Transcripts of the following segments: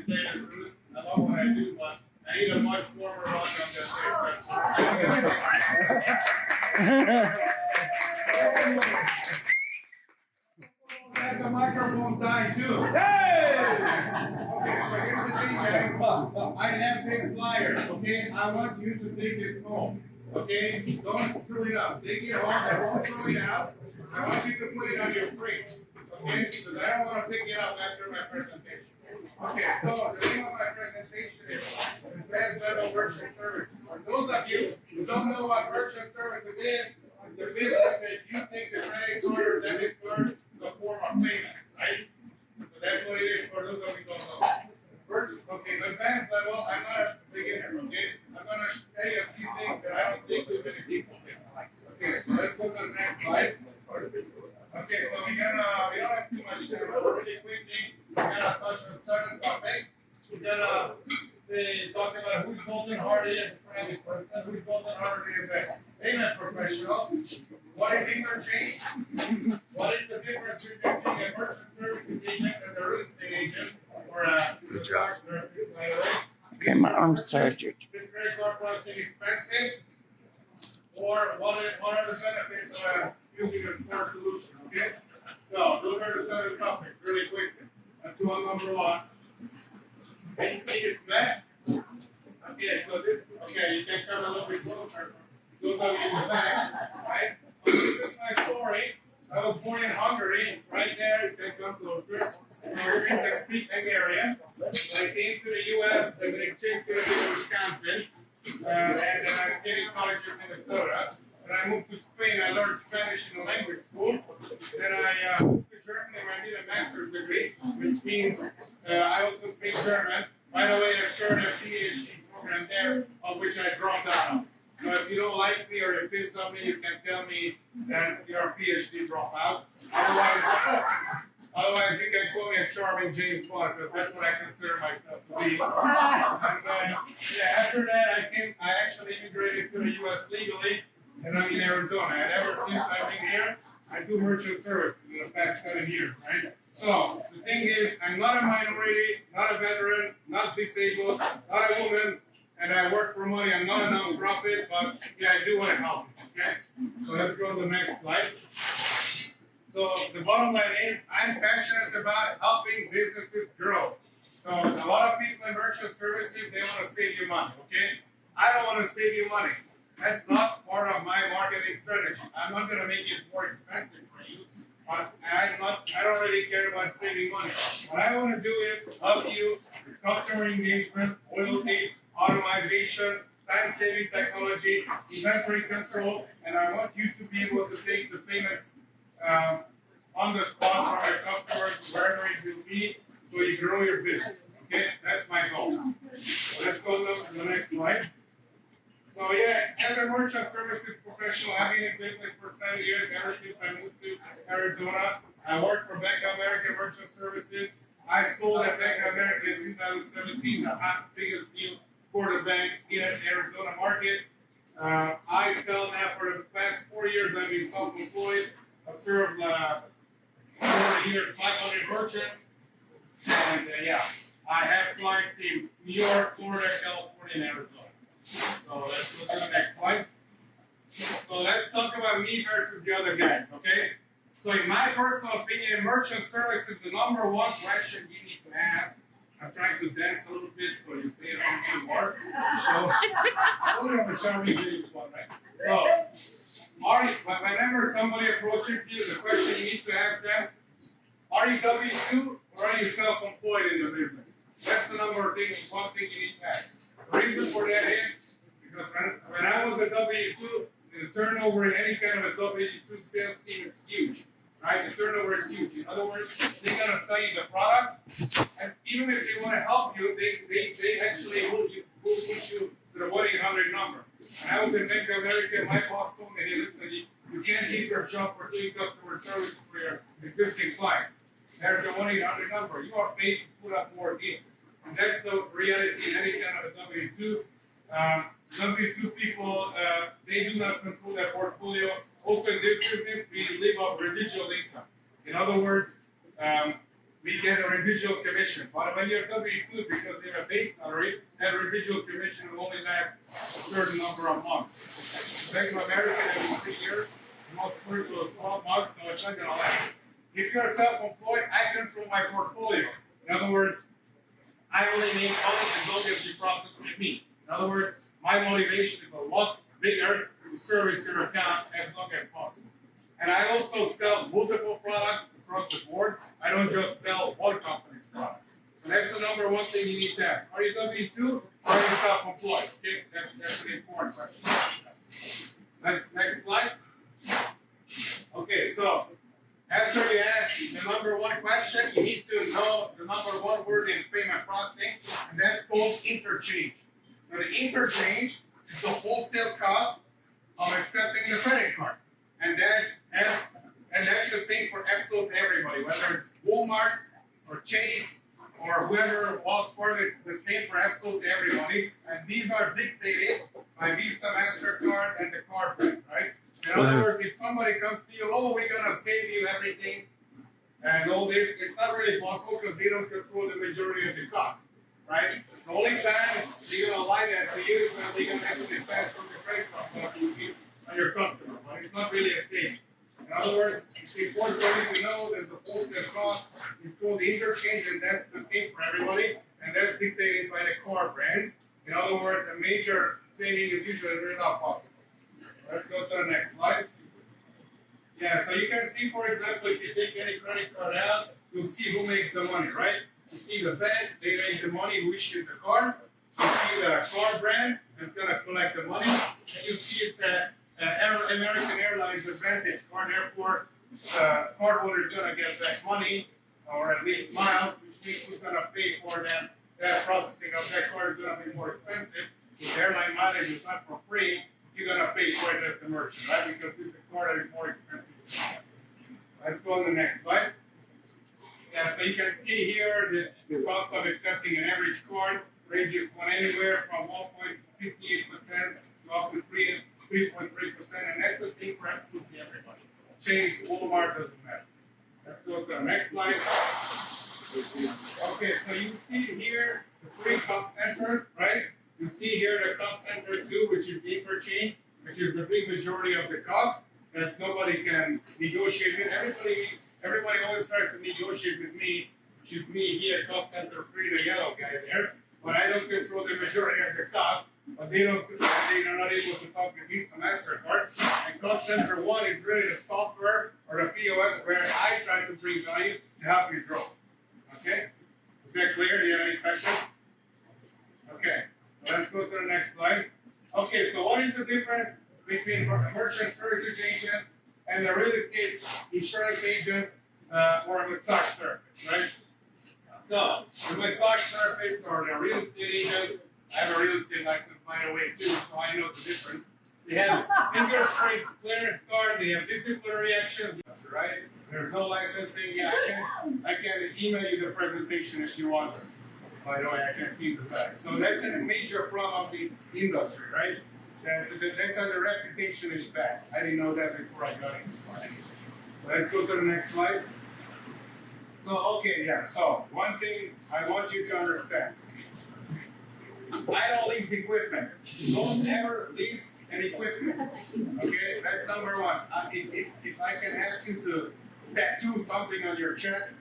tell you the truth. I love what I do, but I need a much warmer run than this. That's the microphone die too. Hey! Okay, so here's the thing, guys. I have this flyer, okay? I want you to take this home, okay? Don't screw it up. Take it home and don't throw it out. I want you to put it on your fridge, okay? Because I don't want to pick it up after my presentation. Okay, so the name of my presentation is Advanced Level Merchant Services. For those of you who don't know what merchant services is, it's the business that you take the credit card or debit card as a form of payment, right? So that's what it is for those of you who don't know. Okay, the advanced level, I'm not a beginner, okay? I'm going to tell you a few things that I don't think too many people do. Okay, so let's go to the next slide. Okay, so we don't have too much time, but really quickly, we're going to touch on 7 topics. We're going to talk about who's holding Hardy as a private person, who's holding Hardy as a payment professional, what is interchange, what is the difference between being a merchant services agent and a real estate agent, or a partner, by the way. Okay, my arm's tired. This credit card processing expensive, or what are the benefits of using a smart solution, okay? So, those are the 7 topics, really quickly. Let's do on number 1. Can you see this map? Okay, so this, okay, you can come a little bit closer. Those of you in the back, right? So this is my story. I was born in Hungary, right there, you can come closer. We're in the Speak area. I came to the U.S. as an exchange student in Wisconsin, and then I stayed in college in Minnesota. Then I moved to Spain. I learned Spanish in a language school. Then I moved to Germany where I did a master's degree, which means I also speak German. By the way, I started a PhD program there, of which I dropped out of. So if you don't like me or you're pissed on me, you can tell me that you're a PhD dropout. Otherwise, you can call me a charming James Bond, because that's what I consider myself to be. And yeah, after that, I actually immigrated to the U.S. legally, and I'm in Arizona. And ever since I've been here, I do merchant services in the past 7 years, right? So the thing is, I'm not a minority, not a veteran, not disabled, not a woman, and I work for money. I'm not a non-profit, but yeah, I do want to help you, okay? So let's go to the next slide. So the bottom line is, I'm passionate about helping businesses grow. So a lot of people in merchant services, they want to save you money, okay? I don't want to save you money. That's not part of my marketing strategy. I'm not going to make it more expensive for you. But I don't really care about saving money. What I want to do is help you with customer engagement, loyalty, automation, time-saving technology, inventory control, and I want you to be able to take the payments on the spot from your customers, wherever it will be, so you grow your business. Okay, that's my goal. So let's go to the next slide. So yeah, as a merchant services professional, I've been in business for 7 years, ever since I moved to Arizona. I worked for Bank of America Merchant Services. I sold at Bank of America in 2017, the biggest deal for the bank in the Arizona market. I sell now for the past 4 years. I've been self-employed. I served 40 years, 500 merchants. And yeah, I have clients in New York, Florida, California, and Arizona. So let's go to the next slide. So let's talk about me versus the other guys, okay? So in my personal opinion, merchant services, the number 1 question you need to ask. I'm trying to dance a little bit so you pay attention more. So, only have a charming James Bond, right? So, whenever somebody approaches you, the question you need to ask them, are you W-2 or are you self-employed in the business? That's the one thing you need to ask. The reason for that is because when I was a W-2, the turnover in any kind of a W-2 sales team is huge, right? The turnover is huge. In other words, they're going to sell you the product, and even if they want to help you, they actually will push you to the 1-800 number. When I was in Bank of America, my boss told me, hey, listen, you can't keep your job for doing customer service for your existing clients. There's a 1-800 number. You are paid to put up more deals. And that's the reality in any kind of a W-2. W-2 people, they do not control their portfolio. Also in this business, we live off residual income. In other words, we get a residual commission. But when you're W-2, because they have a base salary, that residual commission will only last a certain number of months. Bank of America every 3 years, most first was 12 months, so it's not gonna last. If you're self-employed, I control my portfolio. In other words, I only make money as long as you process with me. In other words, my motivation is a lot bigger to service your account as long as possible. And I also sell multiple products across the board. I don't just sell one company's product. So that's the number one thing you need to ask. Are you W-2 or are you self-employed? Okay, that's an important question. Next slide. Okay, so after you ask the number one question, you need to know the number one word in payment processing, and that's called interchange. So the interchange is the wholesale cost of accepting the credit card. And that's the same for absolutely everybody, whether it's Walmart or Chase or whoever, Wells Fargo, it's the same for absolutely everybody. And these are dictated by Visa, MasterCard, and the card brands, right? In other words, if somebody comes to you, oh, we're gonna save you everything and all this, it's not really possible because they don't control the majority of the cost, right? The only time they're gonna lie that to you is when they're gonna have to pass from the credit card that you give on your customer, but it's not really a saving. In other words, it's important for you to know that the wholesale cost is called the interchange, and that's the same for everybody, and that's dictated by the car brands. In other words, a major saving is usually really not possible. Let's go to the next slide. Yeah, so you can see, for example, if you take any credit card out, you'll see who makes the money, right? You see the bank, they make the money, who issues the card. You see the car brand that's going to collect the money. And you see it's American Airlines Advantage card. Therefore, the cardholder is going to get that money, or at least miles, which means who's going to pay for them. That processing of that card is going to be more expensive. The airline mileage is not for free. You're going to pay for it as the merchant, right? Because this is a card that is more expensive. Let's go on the next slide. Yeah, so you can see here the cost of accepting an average card ranges from anywhere from 1.58% to up to 3.3%, and that's the thing for absolutely everybody. Chase, Walmart, doesn't matter. Let's go to the next slide. Okay, so you see here the three cost centers, right? You see here the cost center 2, which is the interchange, which is the big majority of the cost that nobody can negotiate with. Everybody always tries to negotiate with me, which is me here, cost center 3, the yellow guy there. But I don't control the majority of the cost. But they're not able to talk with Visa, MasterCard. And cost center 1 is really the software or the POS where I try to bring value to help you grow. Okay? Is that clear? Do you have any questions? Okay. Let's go to the next slide. Okay, so what is the difference between a merchant services agent and a real estate insurance agent or a massage therapist, right? So, the massage therapist or the real estate agent, I have a real estate license by the way too, so I know the difference. They have fingerprint clearance card, they have disciplinary actions, right? There's no licensing. Yeah, I can email you the presentation if you want. By the way, I can see the back. So that's a major problem of the industry, right? That's how the reputation is bad. I didn't know that before I got into it. Let's go to the next slide. So, okay, yeah, so one thing I want you to understand. I don't lease equipment. Don't ever lease an equipment. Okay, that's number one. If I can ask you to tattoo something on your chest,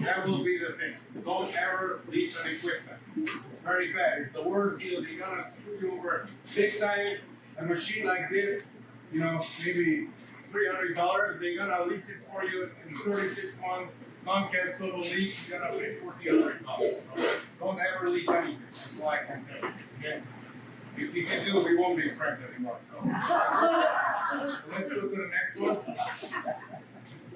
that will be the thing. Don't ever lease an equipment. It's very bad. It's the worst deal. They're gonna screw you over big time. A machine like this, you know, maybe $300. They're gonna lease it for you in 36 months. Non-cancelable lease. You're gonna pay $1,400. So don't ever lease anything. That's all I can tell you. Okay. If you can do it, we won't be friends anymore. So let's go to the next one.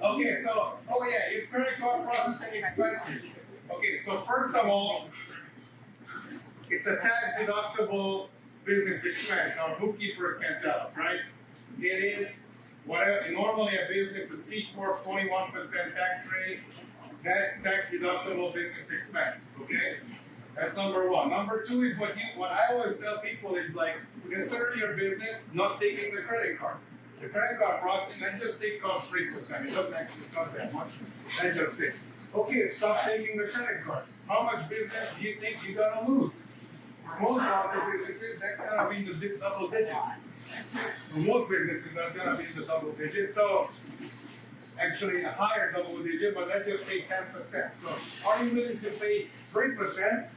Okay, so, oh yeah, is credit card processing expensive? Okay, so first of all, it's a tax deductible business expense. Our bookkeepers can tell us, right? It is whatever, normally a business, a C Corp, 21% tax rate, that's tax deductible business expense, okay? That's number one. Number two is what I always tell people is like, consider your business not taking the credit card. The credit card processing, let's just say costs 3%. It doesn't actually cost that much. Let's just say. Okay, stop taking the credit card. How much business do you think you're gonna lose? For most other businesses, that's gonna be in the double digits. For most businesses, that's gonna be in the double digits. So actually a higher double digit, but let's just say 10%. So are you willing to pay 3%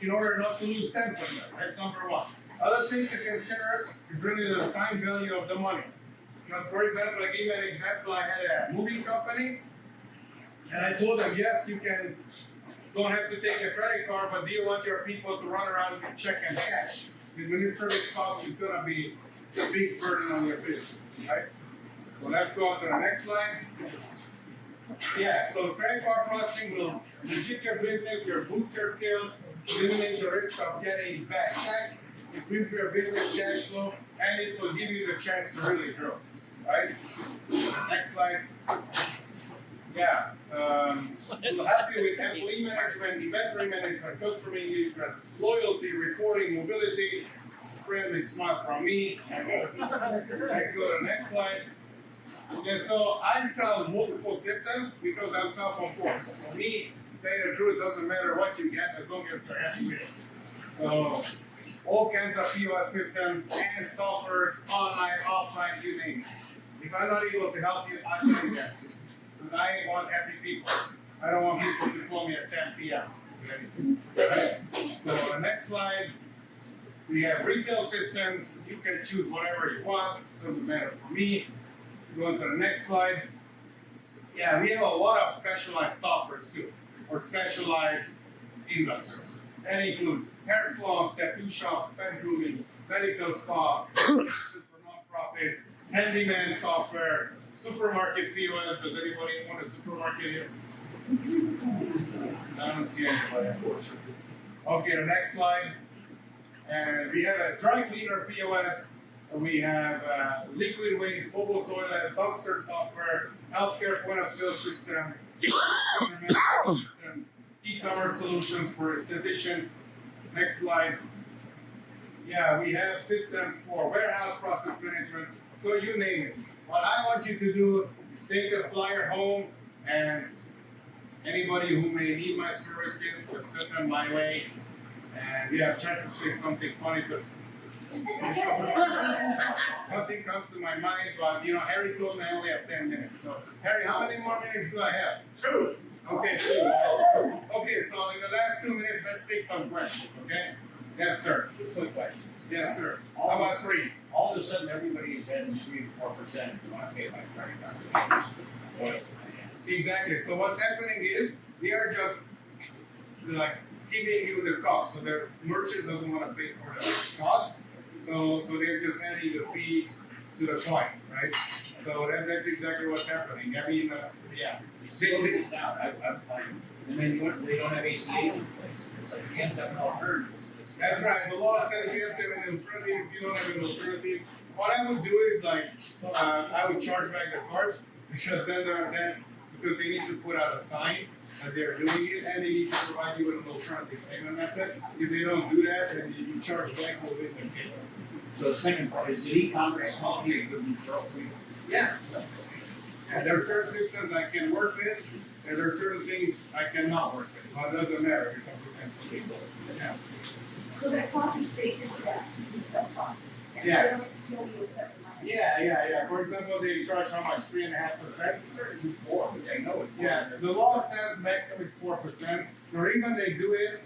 in order not to lose 10%? That's number one. Other thing to consider is really the time value of the money. Because for example, I gave you an example, I had a moving company, and I told them, yes, you don't have to take a credit card, but do you want your people to run around with check and cash? The administrative cost is gonna be a big burden on your business, right? So let's go on to the next slide. Yeah, so credit card processing will legit your business, boost your sales, eliminate the risk of getting bad tax, improve your business cash flow, and it will give you the chance to really grow, right? Next slide. Yeah, we'll help you with employee management, inventory management, customer engagement, loyalty, reporting, mobility, friendly smile from me. Let's go to the next slide. Yeah, so I sell multiple systems because I'm self-employed. So for me, to tell you the truth, it doesn't matter what you get as long as you're happy with it. So all kinds of POS systems and softwares, online, offline, you name it. If I'm not able to help you, I'll tell you that. Because I want happy people. I don't want people to call me at 10 p.m. Right? So the next slide, we have retail systems. You can choose whatever you want. Doesn't matter for me. Go on to the next slide. Yeah, we have a lot of specialized softwares too, or specialized industries. That includes hair salons, tattoo shops, pet grooming, medical spa, for nonprofits, handyman software, supermarket POS. Does anybody want a supermarket here? I don't see anybody, unfortunately. Okay, the next slide. And we have a dry cleaner POS. We have liquid waste, mobile toilet, dumpster software, healthcare point of sale system, e-commerce solutions for estheticians. Next slide. Yeah, we have systems for warehouse process management. So you name it. What I want you to do is take the flyer home, and anybody who may need my services, just send them my way. And yeah, try to say something funny to nothing comes to my mind, but Harry told me I only have 10 minutes. So, Harry, how many more minutes do I have? 2. Okay, 2. Okay, so in the last 2 minutes, let's take some questions, okay? Yes, sir. Quick question. Yes, sir. How about 3? All of a sudden, everybody is adding 3 to 4% if you want to pay by credit card. Exactly. So what's happening is they are just like giving you the cost. So the merchant doesn't want to pay for the cost. So they're just adding the fee to the client, right? So that's exactly what's happening. I mean, yeah. Slows it down. And then they don't have ACH in place. It's like you can't have an alternative. That's right. The law says you have to have an alternative. If you don't have an alternative, what I would do is I would charge back the card because because they need to put out a sign that they're doing it, and they need to provide you with an alternative payment method. If they don't do that, then you charge back within the case. So the second part is e-commerce small here would be free. Yeah. And there are certain systems I can work with, and there are certain things I cannot work with. Well, it doesn't matter because we can speak. Yeah. So that cost is baked into that. Yeah. Yeah. For example, they charge how much? 3.5%? 4, which I know it. Yeah. The law says maximum is 4%. The reason they do it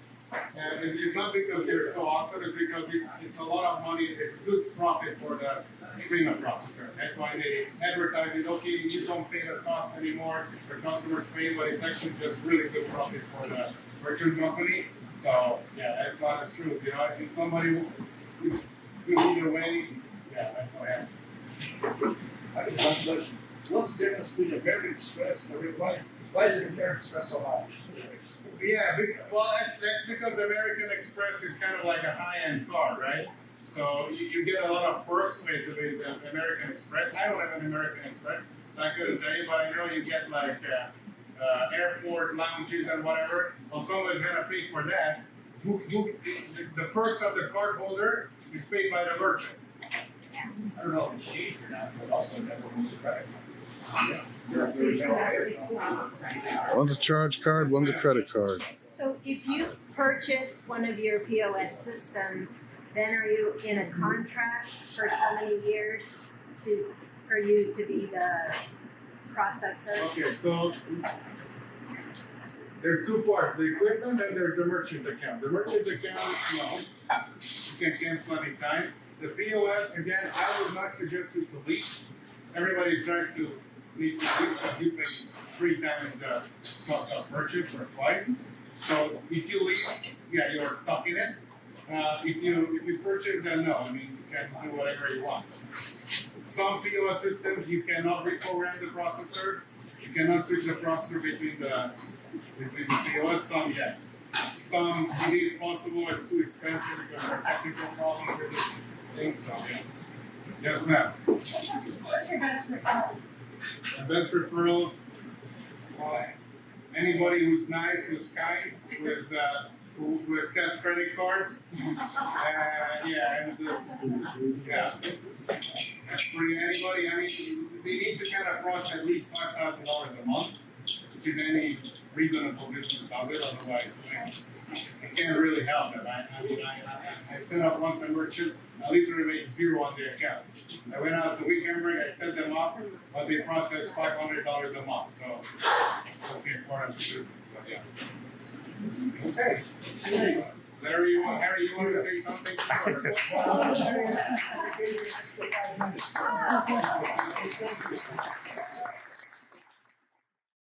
is not because they're so awesome. It's because it's a lot of money. It's good profit for the payment processor. That's why they advertise it. Okay, you don't pay the cost anymore. The customers pay, but it's actually just really good profit for the merchant company. So yeah, that's not as true. If somebody is good either way, yeah, that's what happens. I just have one question. What's the difference between American Express and every why is it American Express so high? Yeah, that's because American Express is kind of like a high-end car, right? So you get a lot of perks with the American Express. I don't have an American Express, so I couldn't tell you, but I know you get like airport lounges and whatever. Well, someone's gonna pay for that. The perks of the card holder is paid by the merchant. I don't know if it's changed or not, but also never use a credit card. One's a charge card, one's a credit card. So if you purchase one of your POS systems, then are you in a contract for so many years for you to be the processor? Okay, so there's two parts, the equipment and there's the merchant account. The merchant account, no, you can cancel anytime. The POS, again, I would not suggest you to lease. Everybody tries to lease because you pay 3 times the cost of purchase or twice. So if you lease, yeah, you're stuck in it. If you purchase, then no, I mean, you can do whatever you want. Some POS systems, you cannot reprogram the processor. You cannot switch the processor between the POS. Some, yes. Some, it is possible. It's too expensive because there are technical problems with the thing. So, yeah. Yes, ma'am. What's your best referral? The best referral, anybody who's nice, who's kind, who accepts credit cards. Yeah, that's pretty anybody. I mean, they need to kind of process at least $5,000 a month, which is any reasonable business does it. Otherwise, it can't really help them. I set up once a merchant. I literally made 0 on their account. I went out the weekend break. I set them off, but they processed $500 a month. So it's okay, part of the business. But yeah. Okay. Larry, Harry, you want to say something? Well,